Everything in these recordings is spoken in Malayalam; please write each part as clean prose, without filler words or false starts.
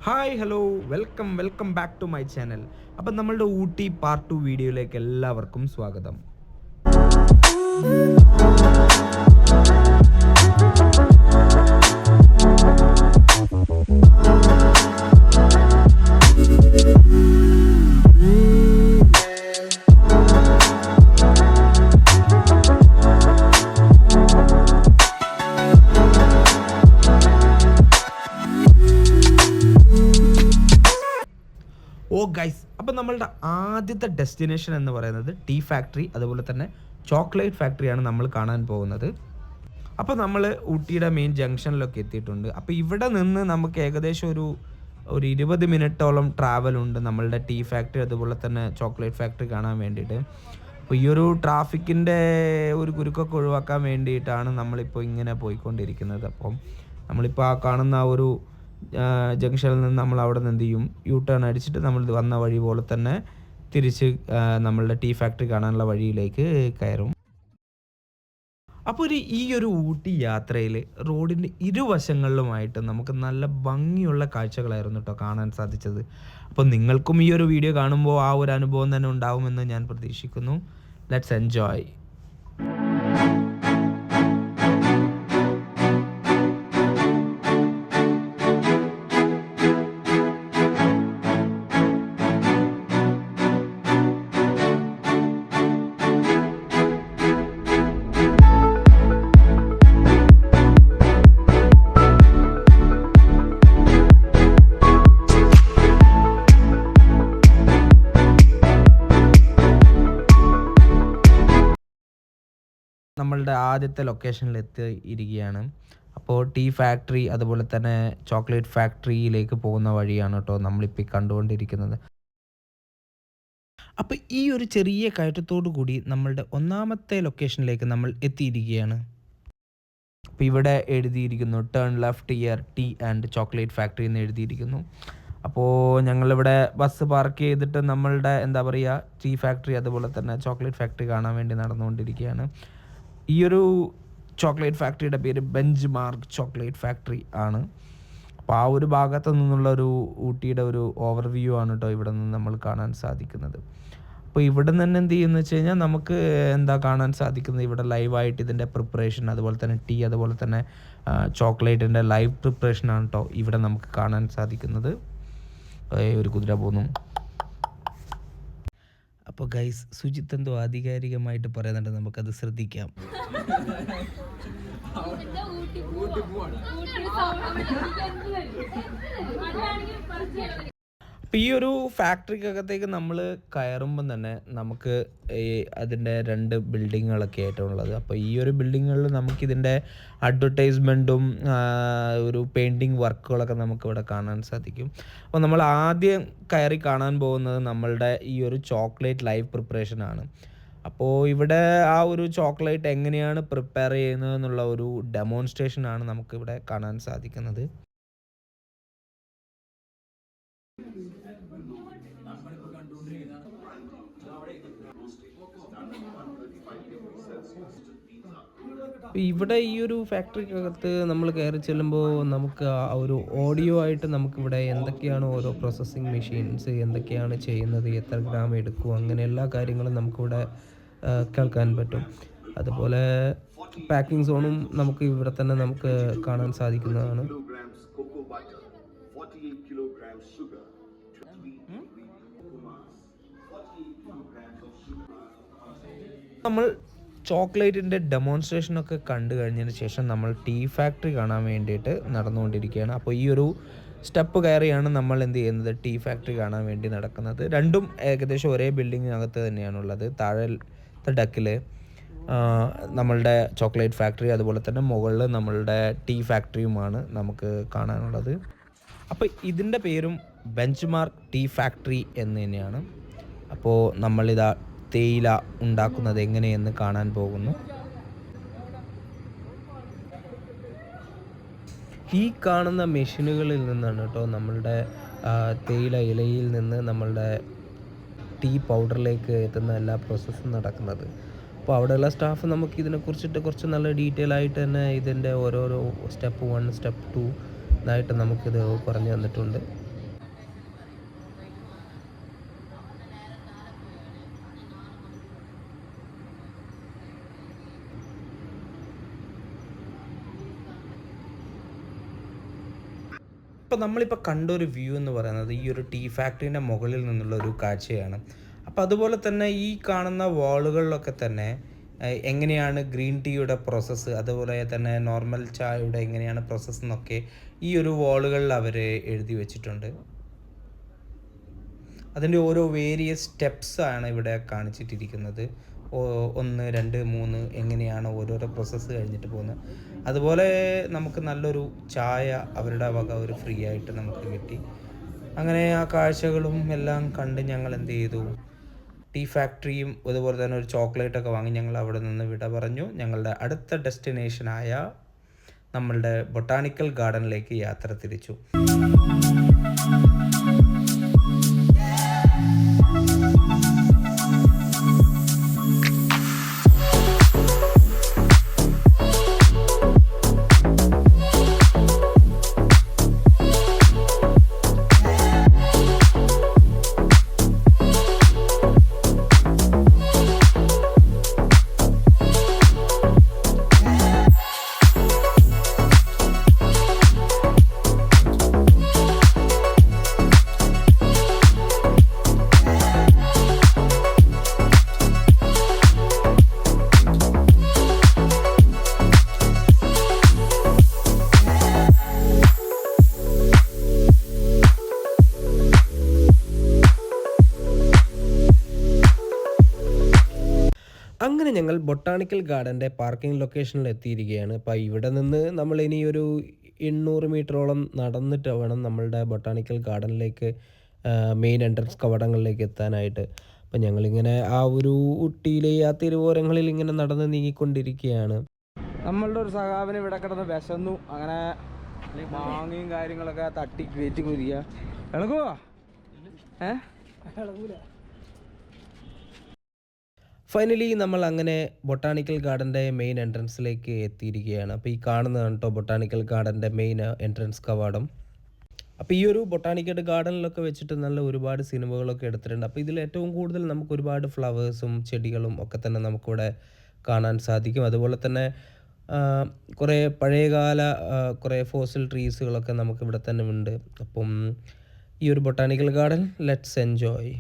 Hi hello welcome back to my channel. അപ്പം നമ്മളുടെ ഊട്ടി പാർട്ട് 2 വീഡിയോയിലേക്ക് എല്ലാവർക്കും സ്വാഗതം. ഗൈസ്, അപ്പോൾ നമ്മളുടെ ആദ്യത്തെ ഡെസ്റ്റിനേഷൻ എന്ന് പറയുന്നത് ടീ ഫാക്ടറി, അതുപോലെ തന്നെ ചോക്ലേറ്റ് ഫാക്ടറിയാണ് നമ്മൾ കാണാൻ പോകുന്നത്. അപ്പോൾ നമ്മൾ ഊട്ടിയുടെ മെയിൻ ജംഗ്ഷനിലൊക്കെ എത്തിയിട്ടുണ്ട്. അപ്പോൾ ഇവിടെ നിന്ന് നമുക്ക് ഏകദേശം ഒരു 20 മിനിറ്റോളം ട്രാവലുണ്ട് നമ്മളുടെ ടീ ഫാക്ടറി അതുപോലെ തന്നെ ചോക്ലേറ്റ് ഫാക്ടറി കാണാൻ വേണ്ടിയിട്ട്. അപ്പോൾ ഈ ഒരു ട്രാഫിക്കിൻ്റെ ഒരു കുരുക്കൊക്കെ ഒഴിവാക്കാൻ വേണ്ടിയിട്ടാണ് നമ്മളിപ്പോൾ ഇങ്ങനെ പോയിക്കൊണ്ടിരിക്കുന്നത്. അപ്പം നമ്മളിപ്പോൾ ആ കാണുന്ന ആ ഒരു ജംഗ്ഷനിൽ നിന്ന് നമ്മൾ അവിടെ നിന്ന് എന്ത് ചെയ്യും, യു ടേൺ അടിച്ചിട്ട് നമ്മൾ വന്ന വഴി പോലെ തന്നെ തിരിച്ച് നമ്മളുടെ ടീ ഫാക്ടറി കാണാനുള്ള വഴിയിലേക്ക് കയറും. അപ്പോൾ ഈ ഒരു ഊട്ടി യാത്രയിൽ റോഡിൻ്റെ ഇരുവശങ്ങളിലുമായിട്ട് നമുക്ക് നല്ല ഭംഗിയുള്ള കാഴ്ചകളായിരുന്നു കേട്ടോ കാണാൻ സാധിച്ചത്. അപ്പോൾ നിങ്ങൾക്കും ഈ ഒരു വീഡിയോ കാണുമ്പോൾ ആ ഒരു അനുഭവം തന്നെ ഉണ്ടാവുമെന്ന് ഞാൻ പ്രതീക്ഷിക്കുന്നു. Let's enjoy. നമ്മളുടെ ആദ്യത്തെ ലൊക്കേഷനിൽ എത്തിയിരിക്കുകയാണ്. അപ്പോൾ ടീ ഫാക്ടറി അതുപോലെ തന്നെ ചോക്ലേറ്റ് ഫാക്ടറിയിലേക്ക് പോകുന്ന വഴിയാണ് കേട്ടോ നമ്മളിപ്പോൾ കണ്ടുകൊണ്ടിരിക്കുന്നത്. അപ്പോൾ ഈ ഒരു ചെറിയ കയറ്റത്തോടു കൂടി നമ്മളുടെ ഒന്നാമത്തെ ലൊക്കേഷനിലേക്ക് നമ്മൾ എത്തിയിരിക്കുകയാണ്. അപ്പോൾ ഇവിടെ എഴുതിയിരിക്കുന്നു turn left here tea and chocolate factory എന്ന് എഴുതിയിരിക്കുന്നു. അപ്പോൾ ഞങ്ങളിവിടെ ബസ് പാർക്ക് ചെയ്തിട്ട് നമ്മളുടെ എന്താ പറയുക ടീ ഫാക്ടറി അതുപോലെ തന്നെ ചോക്ലേറ്റ് ഫാക്ടറി കാണാൻ വേണ്ടി നടന്നുകൊണ്ടിരിക്കുകയാണ്. ഈ ഒരു ചോക്ലേറ്റ് ഫാക്ടറിയുടെ പേര് ബെഞ്ച് മാർക്ക് ചോക്ലേറ്റ് ഫാക്ടറി ആണ്. അപ്പോൾ ആ ഒരു ഭാഗത്തു നിന്നുള്ള ഒരു ഊട്ടിയുടെ ഒരു ഓവർവ്യൂ ആണ് കേട്ടോ ഇവിടെ നിന്ന് നമ്മൾ കാണാൻ സാധിക്കുന്നത്. അപ്പോൾ ഇവിടെ നിന്ന് തന്നെ എന്ത് ചെയ്യുമെന്ന് വെച്ച് കഴിഞ്ഞാൽ നമുക്ക് എന്താ കാണാൻ സാധിക്കുന്നത്, ഇവിടെ ലൈവായിട്ട് ഇതിൻ്റെ പ്രിപ്പറേഷൻ അതുപോലെ തന്നെ ടീ അതുപോലെ തന്നെ ചോക്ലേറ്റിൻ്റെ ലൈവ് പ്രിപ്പറേഷനാണ് കേട്ടോ ഇവിടെ നമുക്ക് കാണാൻ സാധിക്കുന്നത്. ഒരു കുതിര പോകുന്നു. അപ്പോൾ ഗൈസ്, സുജിത്ത് എന്തോ ആധികാരികമായിട്ട് പറയുന്നുണ്ട്, നമുക്കത് ശ്രദ്ധിക്കാം. അപ്പോൾ ഈ ഒരു ഫാക്ടറിക്കകത്തേക്ക് നമ്മൾ കയറുമ്പം തന്നെ നമുക്ക് അതിൻ്റെ 2 ബിൽഡിങ്ങുകളൊക്കെ ആയിട്ടുള്ളത്. അപ്പോൾ ഈ ഒരു ബിൽഡിങ്ങുകളിൽ നമുക്കിതിൻ്റെ അഡ്വർടൈസ്മെൻറ്റും ഒരു പെയിൻറ്റിങ് വർക്കുകളൊക്കെ നമുക്കിവിടെ കാണാൻ സാധിക്കും. അപ്പോൾ നമ്മൾ ആദ്യം കയറി കാണാൻ പോകുന്നത് നമ്മളുടെ ഈ ഒരു ചോക്ലേറ്റ് ലൈവ് പ്രിപ്പറേഷനാണ്. അപ്പോൾ ഇവിടെ ആ ഒരു ചോക്ലേറ്റ് എങ്ങനെയാണ് പ്രിപ്പയർ ചെയ്യുന്നത് എന്നുള്ള ഒരു ഡെമോൺസ്ട്രേഷനാണ് നമുക്കിവിടെ കാണാൻ സാധിക്കുന്നത്. ഇവിടെ ഈ ഒരു ഫാക്ടറിക്കകത്ത് നമ്മൾ കയറി ചെല്ലുമ്പോൾ നമുക്ക് ആ ഒരു ഓഡിയോ ആയിട്ട് നമുക്കിവിടെ എന്തൊക്കെയാണ് ഓരോ പ്രോസസ്സിങ് മെഷീൻസ് എന്തൊക്കെയാണ് ചെയ്യുന്നത്, എത്ര ഗ്രാം എടുക്കും, അങ്ങനെ എല്ലാ കാര്യങ്ങളും നമുക്കിവിടെ കേൾക്കാൻ പറ്റും. അതുപോലെ പാക്കിംഗ് സോണും നമുക്ക് ഇവിടെ തന്നെ നമുക്ക് കാണാൻ സാധിക്കുന്നതാണ്. നമ്മൾ ചോക്ലേറ്റിൻ്റെ ഡെമോൺസ്ട്രേഷനൊക്കെ കണ്ടു കഴിഞ്ഞതിന് ശേഷം നമ്മൾ ടീ ഫാക്ടറി കാണാൻ വേണ്ടിയിട്ട് നടന്നുകൊണ്ടിരിക്കുകയാണ്. അപ്പോൾ ഈ ഒരു സ്റ്റെപ്പ് കയറിയാണ് നമ്മൾ എന്ത് ചെയ്യുന്നത്, ടീ ഫാക്ടറി കാണാൻ വേണ്ടി നടക്കുന്നത്. രണ്ടും ഏകദേശം ഒരേ ബിൽഡിങ്ങിനകത്ത് തന്നെയാണുള്ളത്. താഴത്തെ ഡക്കിൽ നമ്മളുടെ ചോക്ലേറ്റ് ഫാക്ടറി അതുപോലെ തന്നെ മുകളിൽ നമ്മളുടെ ടീ ഫാക്ടറിയുമാണ് നമുക്ക് കാണാനുള്ളത്. അപ്പോൾ ഇതിൻ്റെ പേരും ബെഞ്ച് മാർക്ക് ടീ ഫാക്ടറി എന്ന് തന്നെയാണ്. അപ്പോൾ നമ്മളിതാ തേയില ഉണ്ടാക്കുന്നത് എങ്ങനെയെന്ന് കാണാൻ പോകുന്നു. ഈ കാണുന്ന മെഷീനുകളിൽ നിന്നാണ് കേട്ടോ നമ്മളുടെ തേയില ഇലയിൽ നിന്ന് നമ്മളുടെ ടീ പൗഡറിലേക്ക് എത്തുന്ന എല്ലാ പ്രോസസ്സും നടക്കുന്നത്. അപ്പോൾ അവിടെയുള്ള സ്റ്റാഫ് നമുക്ക് ഇതിനെക്കുറിച്ചിട്ട് കുറച്ച് നല്ല ഡീറ്റെയിൽ ആയിട്ട് തന്നെ ഇതിൻ്റെ ഓരോരോ സ്റ്റെപ്പ് 1 സ്റ്റെപ്പ് 2 ഇതായിട്ട് നമുക്കിത് പറഞ്ഞു തന്നിട്ടുണ്ട്. അപ്പോൾ നമ്മളിപ്പോൾ കണ്ടൊരു വ്യൂ എന്ന് പറയുന്നത് ഈ ഒരു ടീ ഫാക്ടറിൻ്റെ മുകളിൽ നിന്നുള്ള ഒരു കാഴ്ചയാണ്. അപ്പോൾ അതുപോലെ തന്നെ ഈ കാണുന്ന വാളുകളിലൊക്കെ തന്നെ എങ്ങനെയാണ് ഗ്രീൻ ടീയുടെ പ്രോസസ്സ്, അതുപോലെ തന്നെ നോർമൽ ചായയുടെ എങ്ങനെയാണ് പ്രോസസ്സ് എന്നൊക്കെ ഈ ഒരു വാളുകളിൽ അവർ എഴുതി വെച്ചിട്ടുണ്ട്. അതിൻ്റെ ഓരോ വേരിയസ് സ്റ്റെപ്സാണ് ഇവിടെ കാണിച്ചിട്ടിരിക്കുന്നത്. 1, 2, 3 എങ്ങനെയാണ് ഓരോരോ പ്രോസസ്സ് കഴിഞ്ഞിട്ട് പോകുന്നത്. അതുപോലെ നമുക്ക് നല്ലൊരു ചായ അവരുടെ വക ഒരു ഫ്രീ ആയിട്ട് നമുക്ക് കിട്ടി. അങ്ങനെ ആ കാഴ്ചകളും എല്ലാം കണ്ട് ഞങ്ങൾ എന്ത് ചെയ്തു, ടീ ഫാക്ടറിയും അതുപോലെ തന്നെ ഒരു ചോക്ലേറ്റൊക്കെ വാങ്ങി ഞങ്ങൾ അവിടെ നിന്ന് വിട പറഞ്ഞു. ഞങ്ങളുടെ അടുത്ത ഡെസ്റ്റിനേഷനായ നമ്മളുടെ ബൊട്ടാണിക്കൽ ഗാർഡനിലേക്ക് യാത്ര തിരിച്ചു. അങ്ങനെ ഞങ്ങൾ ബൊട്ടാണിക്കൽ ഗാർഡൻ്റെ പാർക്കിംഗ് ലൊക്കേഷനിൽ എത്തിയിരിക്കുകയാണ്. അപ്പോൾ ഇവിടെ നിന്ന് നമ്മൾ ഇനി ഒരു 800 മീറ്ററോളം നടന്നിട്ട് വേണം നമ്മളുടെ ബൊട്ടാണിക്കൽ ഗാർഡനിലേക്ക് മെയിൻ എൻട്രൻസ് കവാടങ്ങളിലേക്ക് എത്താനായിട്ട്. അപ്പോൾ ഞങ്ങളിങ്ങനെ ആ ഒരു ഊട്ടിയിലെ ആ തിരുവോരങ്ങളിൽ ഇങ്ങനെ നടന്ന് നീങ്ങിക്കൊണ്ടിരിക്കുകയാണ്. നമ്മളുടെ ഒരു സഹാബിന് ഇവിടെ കിടന്ന് വിശന്നു. അങ്ങനെ മാങ്ങയും കാര്യങ്ങളൊക്കെ തട്ടി കയറ്റി കുരിക്കുക. ഇളകുവോ? ഇളകൂല. ഫൈനലി നമ്മൾ അങ്ങനെ ബൊട്ടാണിക്കൽ ഗാർഡൻ്റെ മെയിൻ എൻട്രൻസിലേക്ക് എത്തിയിരിക്കുകയാണ്. അപ്പോൾ ഈ കാണുന്നതാണ് കേട്ടോ ബൊട്ടാണിക്കൽ ഗാർഡൻ്റെ മെയിൻ എൻട്രൻസ് കവാടം. അപ്പോൾ ഈ ഒരു ബൊട്ടാണിക്കൽ ഗാർഡനിലൊക്കെ വെച്ചിട്ട് നല്ല ഒരുപാട് സിനിമകളൊക്കെ എടുത്തിട്ടുണ്ട്. അപ്പോൾ ഇതിൽ ഏറ്റവും കൂടുതൽ നമുക്ക് ഒരുപാട് ഫ്ലവേഴ്സും ചെടികളും ഒക്കെ തന്നെ നമുക്കിവിടെ കാണാൻ സാധിക്കും. അതുപോലെ തന്നെ കുറേ പഴയകാല കുറേ ഫോസിൽ ട്രീസുകളൊക്കെ നമുക്കിവിടെ തന്നെ ഉണ്ട്. അപ്പം ഈ ഒരു ബൊട്ടാണിക്കൽ ഗാർഡൻ ലെറ്റ്സ് എൻജോയ്.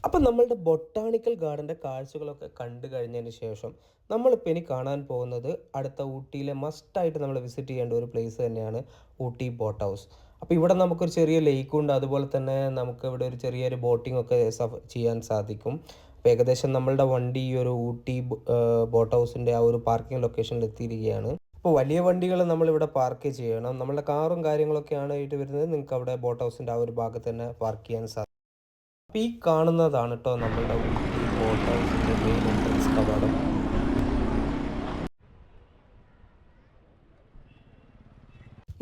അപ്പം നമ്മളുടെ ബൊട്ടാണിക്കൽ ഗാർഡൻ്റെ കാഴ്ചകളൊക്കെ കണ്ടു കഴിഞ്ഞതിന് ശേഷം നമ്മളിപ്പോൾ ഇനി കാണാൻ പോകുന്നത് അടുത്ത ഊട്ടിയിലെ മസ്റ്റായിട്ട് നമ്മൾ വിസിറ്റ് ചെയ്യേണ്ട ഒരു പ്ലേസ് തന്നെയാണ് ഊട്ടി ബോട്ട് ഹൗസ്. അപ്പോൾ ഇവിടെ നമുക്കൊരു ചെറിയ ലേക്കുണ്ട്, അതുപോലെ തന്നെ നമുക്ക് ഇവിടെ ഒരു ചെറിയൊരു ബോട്ടിംഗ് ഒക്കെ ചെയ്യാൻ സാധിക്കും. അപ്പോൾ ഏകദേശം നമ്മളുടെ വണ്ടി ഈ ഒരു ഊട്ടി ബോട്ട് ഹൗസിൻ്റെ ആ ഒരു പാർക്കിംഗ് ലൊക്കേഷനിൽ എത്തിയിരിക്കുകയാണ്. അപ്പോൾ വലിയ വണ്ടികൾ നമ്മളിവിടെ പാർക്ക് ചെയ്യണം. നമ്മളുടെ കാറും കാര്യങ്ങളൊക്കെ ആണ് ആയിട്ട് വരുന്നത്, നിങ്ങൾക്ക് അവിടെ ബോട്ട് ഹൗസിൻ്റെ ആ ഒരു ഭാഗത്ത് തന്നെ പാർക്ക് ചെയ്യാൻ സാധിക്കും. അപ്പോൾ ഈ കാണുന്നതാണ് കേട്ടോ നമ്മളുടെ ഊട്ടി ബോട്ട് ഹൗസിൻ്റെ മെയിൻ എൻട്രൻസ് കവാടം.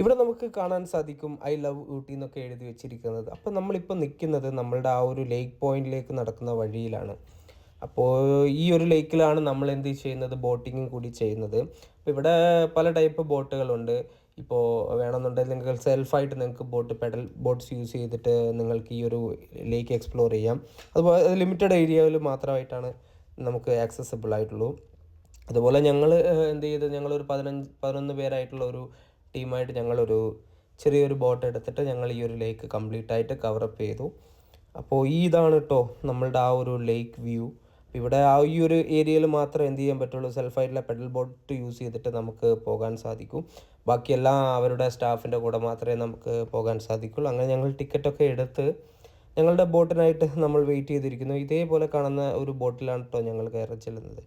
ഇവിടെ നമുക്ക് കാണാൻ സാധിക്കും ഐ ലവ് ഊട്ടി എന്നൊക്കെ എഴുതി വെച്ചിരിക്കുന്നത്. അപ്പോൾ നമ്മളിപ്പോൾ നിൽക്കുന്നത് നമ്മളുടെ ആ ഒരു ലേക്ക് പോയിന്റിലേക്ക് നടക്കുന്ന വഴിയിലാണ്. അപ്പോൾ ഈ ഒരു ലേക്കിലാണ് നമ്മൾ എന്ത് ചെയ്യുന്നത്, ബോട്ടിങ്ങും കൂടി ചെയ്യുന്നത്. അപ്പോൾ ഇവിടെ പല ടൈപ്പ് ബോട്ടുകളുണ്ട്. ഇപ്പോൾ വേണമെന്നുണ്ടെങ്കിൽ നിങ്ങൾക്ക് സെൽഫായിട്ട് നിങ്ങൾക്ക് പെഡൽ ബോട്ട്സ് യൂസ് ചെയ്തിട്ട് നിങ്ങൾക്ക് ഈ ഒരു ലേക്ക് എക്സ്പ്ലോർ ചെയ്യാം. അതുപോലെ ലിമിറ്റഡ് ഏരിയയിൽ മാത്രമായിട്ടാണ് നമുക്ക് ആക്സസിബിൾ ആയിട്ടുള്ളൂ. അതുപോലെ ഞങ്ങൾ എന്ത് ചെയ്ത്, ഞങ്ങളൊരു 11 പേരായിട്ടുള്ള ഒരു ടീമായിട്ട് ഞങ്ങളൊരു ചെറിയൊരു ബോട്ട് എടുത്തിട്ട് ഞങ്ങൾ ഈ ഒരു ലേക്ക് കംപ്ലീറ്റ് ആയിട്ട് കവറപ്പ് ചെയ്തു. അപ്പോൾ ഇതാണ് കേട്ടോ നമ്മളുടെ ആ ഒരു ലേക്ക് വ്യൂ. ഇവിടെ ആ ഈ ഒരു ഏരിയയിൽ മാത്രം എന്ത് ചെയ്യാൻ പറ്റുള്ളൂ, സെൽഫായിട്ടുള്ള പെഡൽ ബോട്ട് യൂസ് ചെയ്തിട്ട് നമുക്ക് പോകാൻ സാധിക്കും. ബാക്കിയെല്ലാം അവരുടെ സ്റ്റാഫിൻ്റെ കൂടെ മാത്രമേ നമുക്ക് പോകാൻ സാധിക്കുള്ളൂ. അങ്ങനെ ഞങ്ങൾ ടിക്കറ്റൊക്കെ എടുത്ത് ഞങ്ങളുടെ ബോട്ടിനായിട്ട് നമ്മൾ വെയിറ്റ് ചെയ്തിരിക്കുന്നു. ഇതേപോലെ കാണുന്ന ഒരു ബോട്ടിലാണ് കേട്ടോ ഞങ്ങൾ കയറി ചെല്ലുന്നത്.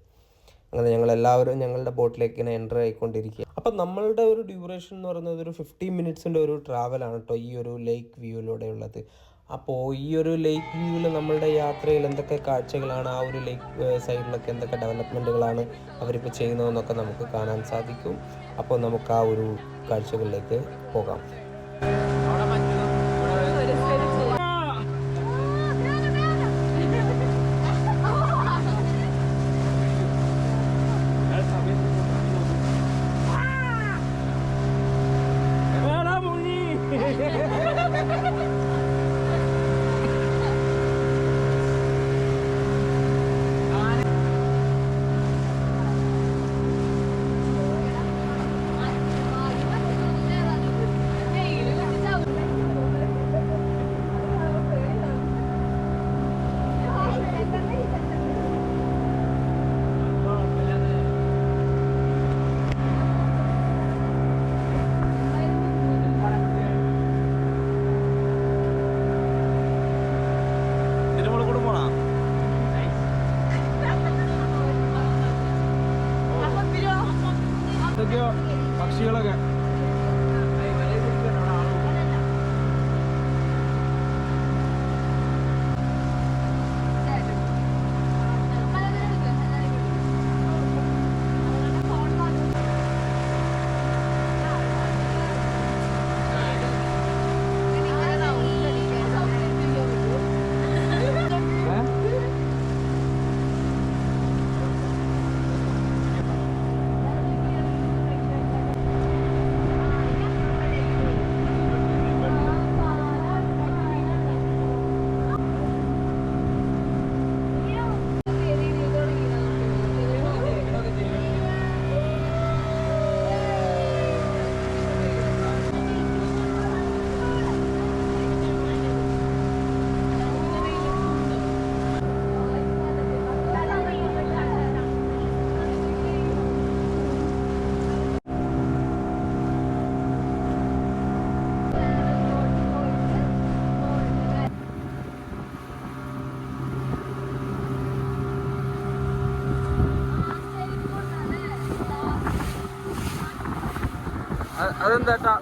അങ്ങനെ ഞങ്ങളെല്ലാവരും ഞങ്ങളുടെ ബോട്ടിലേക്ക് ഇങ്ങനെ എൻ്റർ ആയിക്കൊണ്ടിരിക്കുക. അപ്പം നമ്മളുടെ ഒരു ഡ്യൂറേഷൻ എന്ന് പറയുന്നത് ഒരു 15 മിനിറ്റ്സിൻ്റെ ഒരു ട്രാവലാണ് കേട്ടോ ഈ ഒരു ലേക്ക് വ്യൂവിലൂടെ ഉള്ളത്. അപ്പോൾ ഈ ഒരു ലേക്ക് വ്യൂവിൽ നമ്മളുടെ യാത്രയിൽ എന്തൊക്കെ കാഴ്ചകളാണ്, ആ ഒരു ലേക്ക് സൈഡിലൊക്കെ എന്തൊക്കെ ഡെവലപ്മെൻറ്റുകളാണ് അവരിപ്പോൾ ചെയ്യുന്നതെന്നൊക്കെ നമുക്ക് കാണാൻ സാധിക്കും. അപ്പോൾ നമുക്ക് ആ ഒരു കാഴ്ചകളിലേക്ക് പോകാം. എന്തൊക്കെയോ പക്ഷികളൊക്കെ അതെന്താ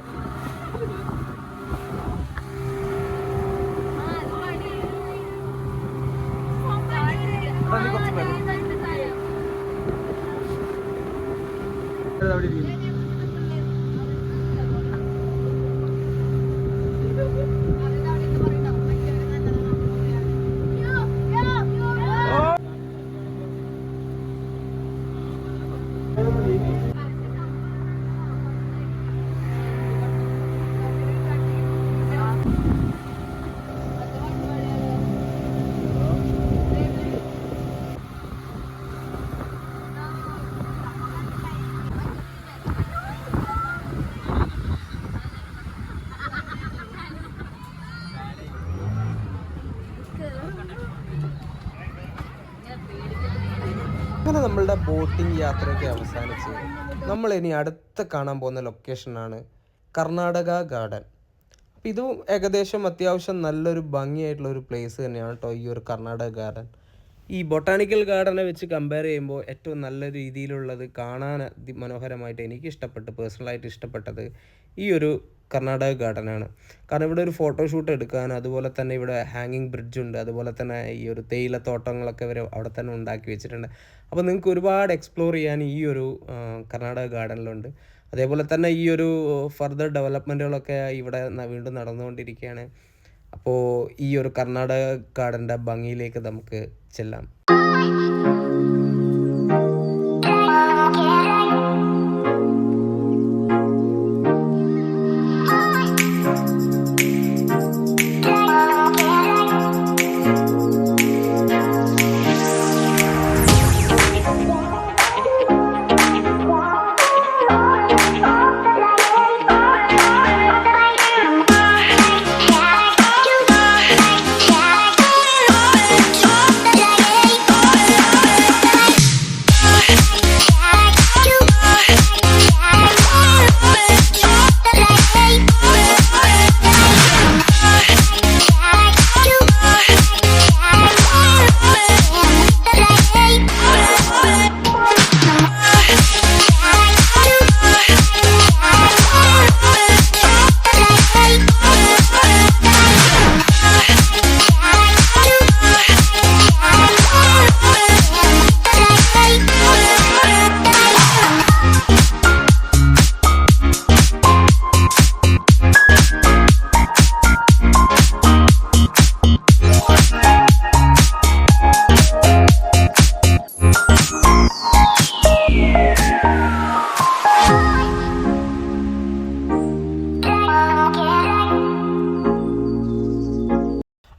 അങ്ങനെ നമ്മളുടെ ബോട്ടിംഗ് യാത്രയൊക്കെ അവസാനിച്ച് നമ്മൾ ഇനി അടുത്ത കാണാൻ പോകുന്ന ലൊക്കേഷനാണ് കർണാടക ഗാർഡൻ. അപ്പോൾ ഇതും ഏകദേശം അത്യാവശ്യം നല്ലൊരു ഭംഗിയായിട്ടുള്ള ഒരു പ്ലേസ് തന്നെയാണ് കേട്ടോ ഈ ഒരു കർണാടക ഗാർഡൻ. ഈ ബൊട്ടാണിക്കൽ ഗാർഡനെ വെച്ച് കമ്പയർ ചെയ്യുമ്പോൾ ഏറ്റവും നല്ല രീതിയിലുള്ളത് കാണാൻ മനോഹരമായിട്ട് എനിക്ക് പേഴ്സണലായിട്ട് ഇഷ്ടപ്പെട്ടത് ഈ ഒരു കർണാടക ഗാർഡനാണ്. കാരണം ഇവിടെ ഒരു ഫോട്ടോഷൂട്ട് എടുക്കാൻ, അതുപോലെ തന്നെ ഇവിടെ ഹാങ്ങിങ് ബ്രിഡ്ജുണ്ട്, അതുപോലെ തന്നെ ഈ ഒരു തേയിലത്തോട്ടങ്ങളൊക്കെ ഇവർ അവിടെ തന്നെ ഉണ്ടാക്കി വെച്ചിട്ടുണ്ട്. അപ്പോൾ നിങ്ങൾക്ക് ഒരുപാട് എക്സ്പ്ലോർ ചെയ്യാൻ ഈ ഒരു കർണാടക ഗാർഡനിലുണ്ട്. അതേപോലെ തന്നെ ഈ ഒരു ഫർദർ ഡെവലപ്മെൻറ്റുകളൊക്കെ ഇവിടെ വീണ്ടും നടന്നുകൊണ്ടിരിക്കുകയാണ്. അപ്പോൾ ഈ ഒരു കർണാടക ഗാർഡൻ്റെ ഭംഗിയിലേക്ക് നമുക്ക് ചെല്ലാം.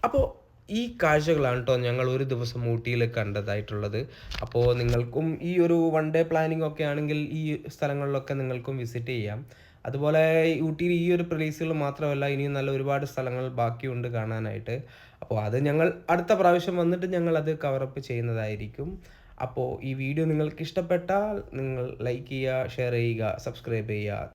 അപ്പോൾ ഈ കാഴ്ചകളാണ് കേട്ടോ ഞങ്ങൾ ഒരു ദിവസം ഊട്ടിയിൽ കണ്ടതായിട്ടുള്ളത്. അപ്പോൾ നിങ്ങൾക്കും ഈ ഒരു വൺ ഡേ പ്ലാനിങ് ഒക്കെ ആണെങ്കിൽ ഈ സ്ഥലങ്ങളിലൊക്കെ നിങ്ങൾക്കും വിസിറ്റ് ചെയ്യാം. അതുപോലെ ഊട്ടിയിൽ ഈ ഒരു പ്ലേസുകൾ മാത്രമല്ല, ഇനിയും നല്ല ഒരുപാട് സ്ഥലങ്ങൾ ബാക്കിയുണ്ട് കാണാനായിട്ട്. അപ്പോൾ അത് ഞങ്ങൾ അടുത്ത പ്രാവശ്യം വന്നിട്ട് ഞങ്ങൾ അത് കവറപ്പ് ചെയ്യുന്നതായിരിക്കും. അപ്പോൾ ഈ വീഡിയോ നിങ്ങൾക്ക് ഇഷ്ടപ്പെട്ടാൽ നിങ്ങൾ ലൈക്ക് ചെയ്യുക, ഷെയർ ചെയ്യുക, സബ്സ്ക്രൈബ് ചെയ്യുക.